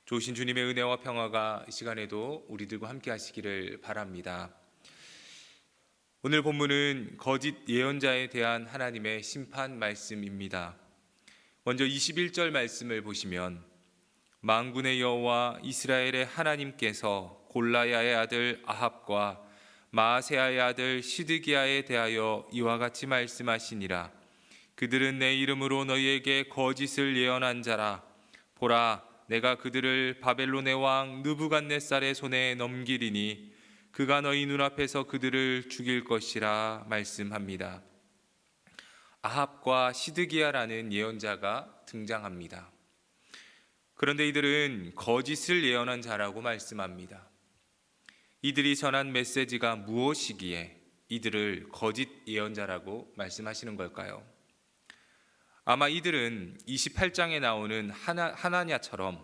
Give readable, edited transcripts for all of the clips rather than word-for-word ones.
좋으신 주님의 은혜와 평화가 이 시간에도 우리들과 함께 하시기를 바랍니다. 오늘 본문은 거짓 예언자에 대한 하나님의 심판 말씀입니다. 먼저 21절 말씀을 보시면 만군의 여호와 이스라엘의 하나님께서 골라야의 아들 아합과 마아세야의 아들 시드기야에 대하여 이와 같이 말씀하시니라. 그들은 내 이름으로 너희에게 거짓을 예언한 자라. 보라, 내가 그들을 바벨론의 왕 느부갓네살의 손에 넘기리니 그가 너희 눈앞에서 그들을 죽일 것이라 말씀합니다. 아합과 시드기야라는 예언자가 등장합니다. 그런데 이들은 거짓을 예언한 자라고 말씀합니다. 이들이 전한 메시지가 무엇이기에 이들을 거짓 예언자라고 말씀하시는 걸까요? 아마 이들은 28장에 나오는 하나냐처럼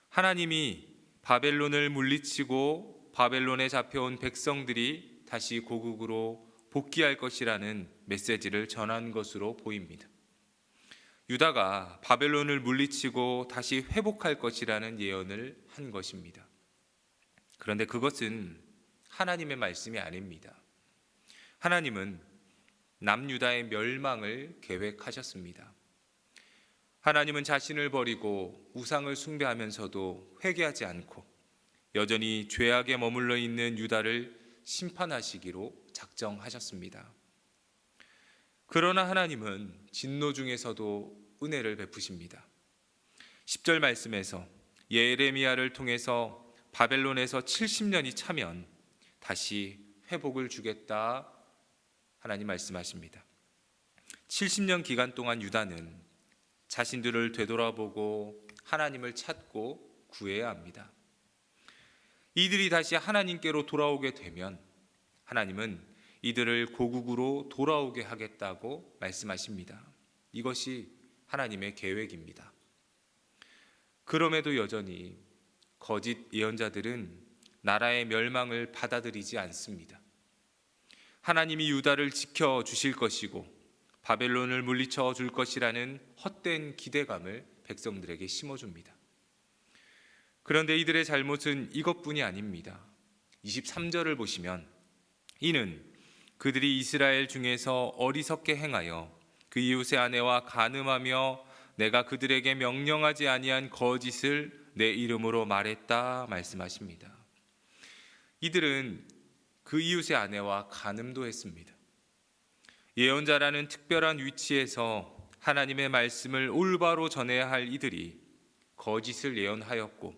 하나님이 바벨론을 물리치고 바벨론에 잡혀온 백성들이 다시 고국으로 복귀할 것이라는 메시지를 전한 것으로 보입니다. 유다가 바벨론을 물리치고 다시 회복할 것이라는 예언을 한 것입니다. 그런데 그것은 하나님의 말씀이 아닙니다. 하나님은 남유다의 멸망을 계획하셨습니다. 하나님은 자신을 버리고 우상을 숭배하면서도 회개하지 않고 여전히 죄악에 머물러 있는 유다를 심판하시기로 작정하셨습니다. 그러나 하나님은 진노 중에서도 은혜를 베푸십니다. 10절 말씀에서 예레미야를 통해서 바벨론에서 70년이 차면 다시 회복을 주겠다 하나님 말씀하십니다. 70년 기간 동안 유다는 자신들을 되돌아보고 하나님을 찾고 구해야 합니다. 이들이 다시 하나님께로 돌아오게 되면 하나님은 이들을 고국으로 돌아오게 하겠다고 말씀하십니다. 이것이 하나님의 계획입니다. 그럼에도 여전히 거짓 예언자들은 나라의 멸망을 받아들이지 않습니다. 하나님이 유다를 지켜주실 것이고 바벨론을 물리쳐 줄 것이라는 헛된 기대감을 백성들에게 심어줍니다. 그런데 이들의 잘못은 이것뿐이 아닙니다. 23절을 보시면 이는 그들이 이스라엘 중에서 어리석게 행하여 그 이웃의 아내와 간음하며 내가 그들에게 명령하지 아니한 거짓을 내 이름으로 말했다 말씀하십니다. 이들은 그 이웃의 아내와 간음도 했습니다. 예언자라는 특별한 위치에서 하나님의 말씀을 올바로 전해야 할 이들이 거짓을 예언하였고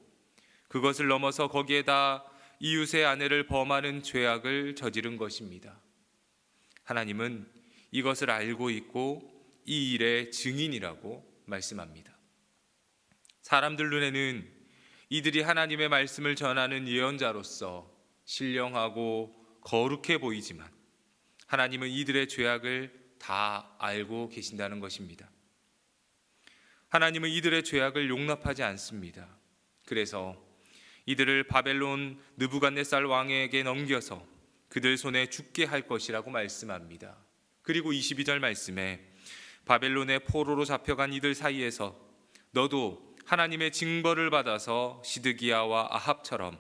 그것을 넘어서 거기에다 이웃의 아내를 범하는 죄악을 저지른 것입니다. 하나님은 이것을 알고 있고 이 일의 증인이라고 말씀합니다. 사람들 눈에는 이들이 하나님의 말씀을 전하는 예언자로서 신령하고 거룩해 보이지만 하나님은 이들의 죄악을 다 알고 계신다는 것입니다. 하나님은 이들의 죄악을 용납하지 않습니다. 그래서 이들을 바벨론 느부갓네살 왕에게 넘겨서 그들 손에 죽게 할 것이라고 말씀합니다. 그리고 22절 말씀에 바벨론의 포로로 잡혀간 이들 사이에서 너도 하나님의 징벌을 받아서 시드기야와 아합처럼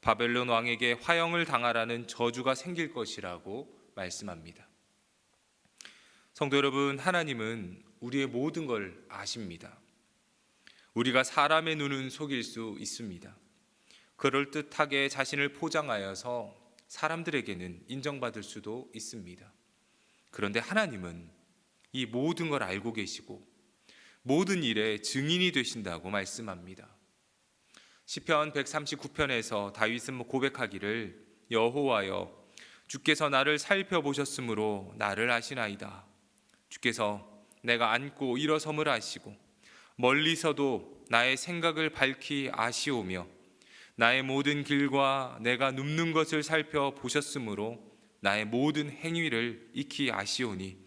바벨론 왕에게 화형을 당하라는 저주가 생길 것이라고 말씀합니다. 성도 여러분, 하나님은 우리의 모든 걸 아십니다. 우리가 사람의 눈은 속일 수 있습니다. 그럴듯하게 자신을 포장하여서 사람들에게는 인정받을 수도 있습니다. 그런데 하나님은 이 모든 걸 알고 계시고 모든 일에 증인이 되신다고 말씀합니다. 시편 139편에서 다윗은 고백하기를 여호와여 주께서 나를 살펴보셨으므로 나를 아시나이다. 주께서 내가 앉고 일어섬을 아시고 멀리서도 나의 생각을 밝히 아시오며 나의 모든 길과 내가 눕는 것을 살펴보셨으므로 나의 모든 행위를 익히 아시오니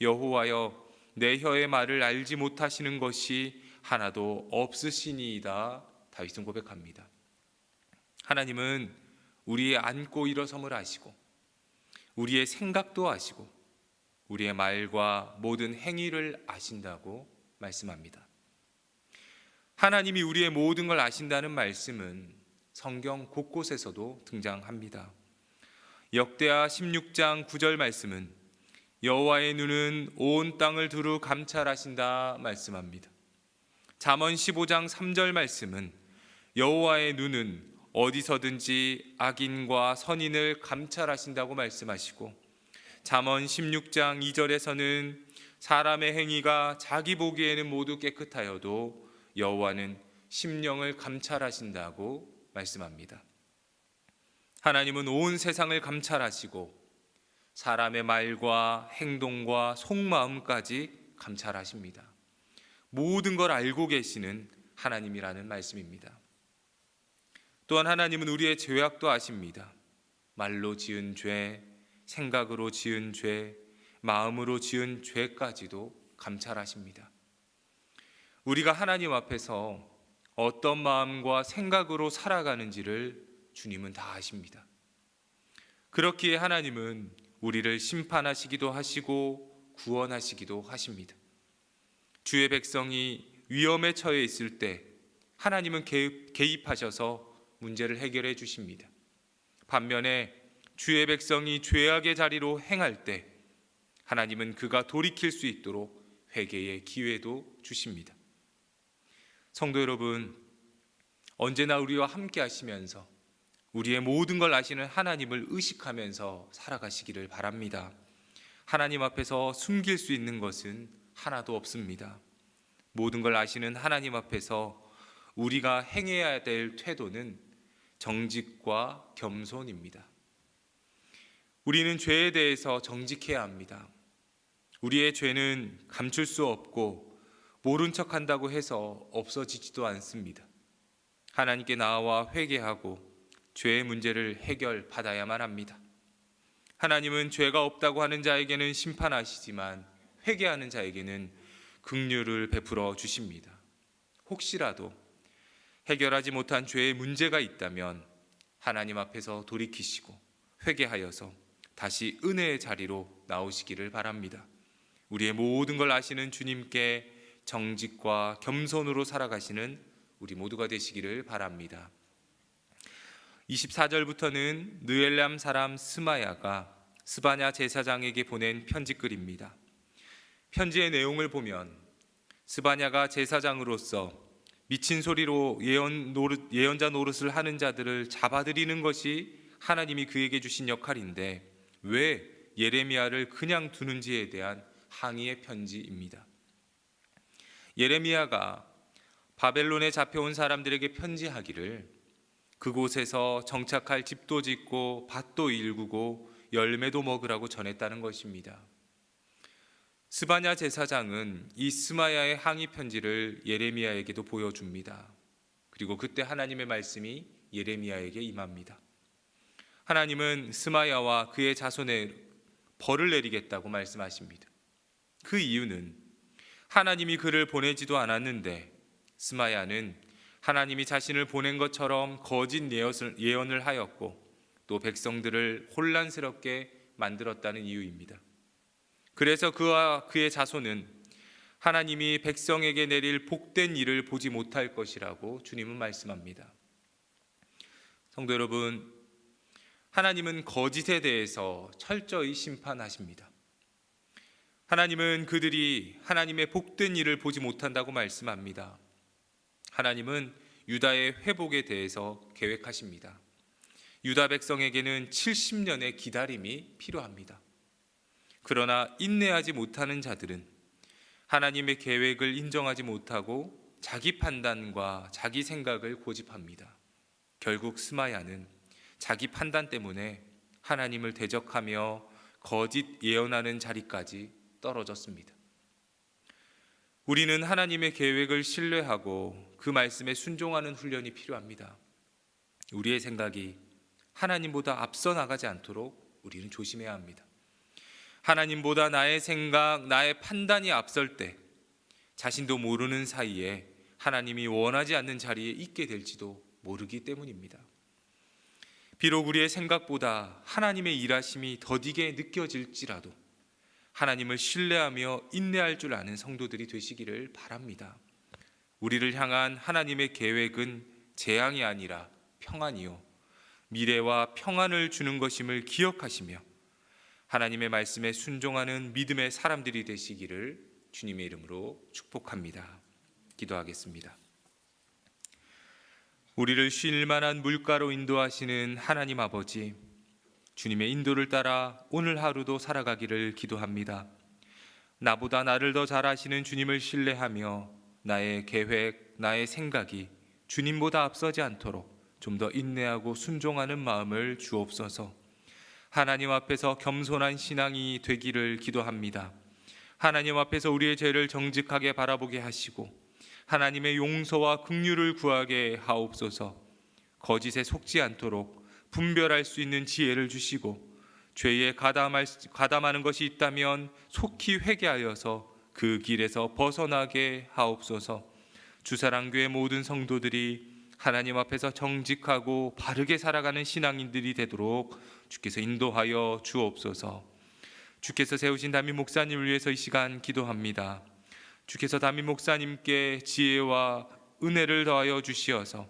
여호와여 내 혀의 말을 알지 못하시는 것이 하나도 없으시니이다. 다윗은 고백합니다. 하나님은 우리의 앉고 일어섬을 아시고 우리의 생각도 아시고 우리의 말과 모든 행위를 아신다고 말씀합니다. 하나님이 우리의 모든 걸 아신다는 말씀은 성경 곳곳에서도 등장합니다. 역대하 16장 9절 말씀은 여호와의 눈은 온 땅을 두루 감찰하신다 말씀합니다. 잠언 15장 3절 말씀은 여호와의 눈은 어디서든지 악인과 선인을 감찰하신다고 말씀하시고, 잠언 16장 2절에서는 사람의 행위가 자기 보기에는 모두 깨끗하여도 여호와는 심령을 감찰하신다고 말씀합니다. 하나님은 온 세상을 감찰하시고 사람의 말과 행동과 속마음까지 감찰하십니다. 모든 걸 알고 계시는 하나님이라는 말씀입니다. 또한 하나님은 우리의 죄악도 아십니다. 말로 지은 죄, 생각으로 지은 죄, 마음으로 지은 죄까지도 감찰하십니다. 우리가 하나님 앞에서 어떤 마음과 생각으로 살아가는지를 주님은 다 아십니다. 그렇기에 하나님은 우리를 심판하시기도 하시고 구원하시기도 하십니다. 주의 백성이 위험에 처해 있을 때 하나님은 개입하셔서 문제를 해결해 주십니다. 반면에 주의 백성이 죄악의 자리로 행할 때 하나님은 그가 돌이킬 수 있도록 회개의 기회도 주십니다. 성도 여러분, 언제나 우리와 함께 하시면서 우리의 모든 걸 아시는 하나님을 의식하면서 살아가시기를 바랍니다. 하나님 앞에서 숨길 수 있는 것은 하나도 없습니다. 모든 걸 아시는 하나님 앞에서 우리가 행해야 될 태도는 정직과 겸손입니다. 우리는 죄에 대해서 정직해야 합니다. 우리의 죄는 감출 수 없고 모른 척한다고 해서 없어지지도 않습니다. 하나님께 나와 회개하고 죄의 문제를 해결받아야만 합니다. 하나님은 죄가 없다고 하는 자에게는 심판하시지만 회개하는 자에게는 긍휼을 베풀어 주십니다. 혹시라도 해결하지 못한 죄의 문제가 있다면 하나님 앞에서 돌이키시고 회개하여서 다시 은혜의 자리로 나오시기를 바랍니다. 우리의 모든 걸 아시는 주님께 정직과 겸손으로 살아가시는 우리 모두가 되시기를 바랍니다. 24절부터는 느엘람 사람 스마야가 스바냐 제사장에게 보낸 편지글입니다. 편지의 내용을 보면 스바냐가 제사장으로서 미친 소리로 예언자 노릇을 하는 자들을 잡아들이는 것이 하나님이 그에게 주신 역할인데 왜 예레미야를 그냥 두는지에 대한 항의의 편지입니다. 예레미야가 바벨론에 잡혀온 사람들에게 편지하기를 그곳에서 정착할 집도 짓고 밭도 일구고 열매도 먹으라고 전했다는 것입니다. 스바냐 제사장은 이 스마야의 항의 편지를 예레미야에게도 보여줍니다. 그리고 그때 하나님의 말씀이 예레미야에게 임합니다. 하나님은 스마야와 그의 자손에 벌을 내리겠다고 말씀하십니다. 그 이유는 하나님이 그를 보내지도 않았는데 스마야는 하나님이 자신을 보낸 것처럼 거짓 예언을 하였고 또 백성들을 혼란스럽게 만들었다는 이유입니다. 그래서 그와 그의 자손은 하나님이 백성에게 내릴 복된 일을 보지 못할 것이라고 주님은 말씀합니다. 성도 여러분, 하나님은 거짓에 대해서 철저히 심판하십니다. 하나님은 그들이 하나님의 복된 일을 보지 못한다고 말씀합니다. 하나님은 유다의 회복에 대해서 계획하십니다. 유다 백성에게는 70년의 기다림이 필요합니다. 그러나 인내하지 못하는 자들은 하나님의 계획을 인정하지 못하고 자기 판단과 자기 생각을 고집합니다. 결국 스마야는 자기 판단 때문에 하나님을 대적하며 거짓 예언하는 자리까지 떨어졌습니다. 우리는 하나님의 계획을 신뢰하고 그 말씀에 순종하는 훈련이 필요합니다. 우리의 생각이 하나님보다 앞서 나가지 않도록 우리는 조심해야 합니다. 하나님보다 나의 생각, 나의 판단이 앞설 때 자신도 모르는 사이에 하나님이 원하지 않는 자리에 있게 될지도 모르기 때문입니다. 비록 우리의 생각보다 하나님의 일하심이 더디게 느껴질지라도 하나님을 신뢰하며 인내할 줄 아는 성도들이 되시기를 바랍니다. 우리를 향한 하나님의 계획은 재앙이 아니라 평안이요 미래와 평안을 주는 것임을 기억하시며 하나님의 말씀에 순종하는 믿음의 사람들이 되시기를 주님의 이름으로 축복합니다. 기도하겠습니다. 우리를 쉴 만한 물가로 인도하시는 하나님 아버지, 주님의 인도를 따라 오늘 하루도 살아가기를 기도합니다. 나보다 나를 더 잘 아시는 주님을 신뢰하며 나의 계획, 나의 생각이 주님보다 앞서지 않도록 좀 더 인내하고 순종하는 마음을 주옵소서. 하나님 앞에서 겸손한 신앙이 되기를 기도합니다. 하나님 앞에서 우리의 죄를 정직하게 바라보게 하시고 하나님의 용서와 긍휼을 구하게 하옵소서. 거짓에 속지 않도록 분별할 수 있는 지혜를 주시고 죄에 가담하는 것이 있다면 속히 회개하여서 그 길에서 벗어나게 하옵소서. 주사랑교회 모든 성도들이 하나님 앞에서 정직하고 바르게 살아가는 신앙인들이 되도록 주께서 인도하여 주옵소서. 주께서 세우신 담임 목사님을 위해서 이 시간 기도합니다. 주께서 담임 목사님께 지혜와 은혜를 더하여 주시어서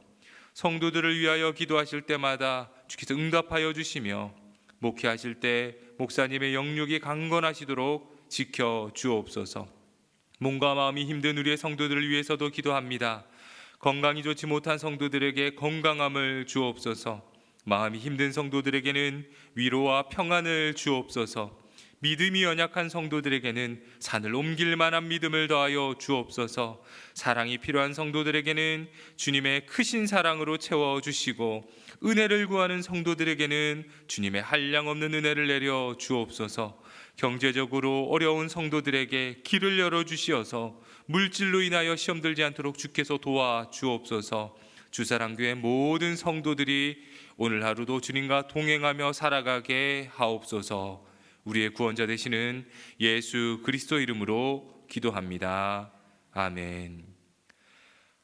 성도들을 위하여 기도하실 때마다 주께서 응답하여 주시며 목회하실 때 목사님의 영육이 강건하시도록 지켜 주옵소서. 몸과 마음이 힘든 우리의 성도들을 위해서도 기도합니다. 건강이 좋지 못한 성도들에게 건강함을 주옵소서. 마음이 힘든 성도들에게는 위로와 평안을 주옵소서. 믿음이 연약한 성도들에게는 산을 옮길 만한 믿음을 더하여 주옵소서. 사랑이 필요한 성도들에게는 주님의 크신 사랑으로 채워주시고 은혜를 구하는 성도들에게는 주님의 한량없는 은혜를 내려 주옵소서. 경제적으로 어려운 성도들에게 길을 열어주시어서 물질로 인하여 시험 들지 않도록 주께서 도와주옵소서. 주사랑교회 모든 성도들이 오늘 하루도 주님과 동행하며 살아가게 하옵소서. 우리의 구원자 되시는 예수 그리스도 이름으로 기도합니다. 아멘.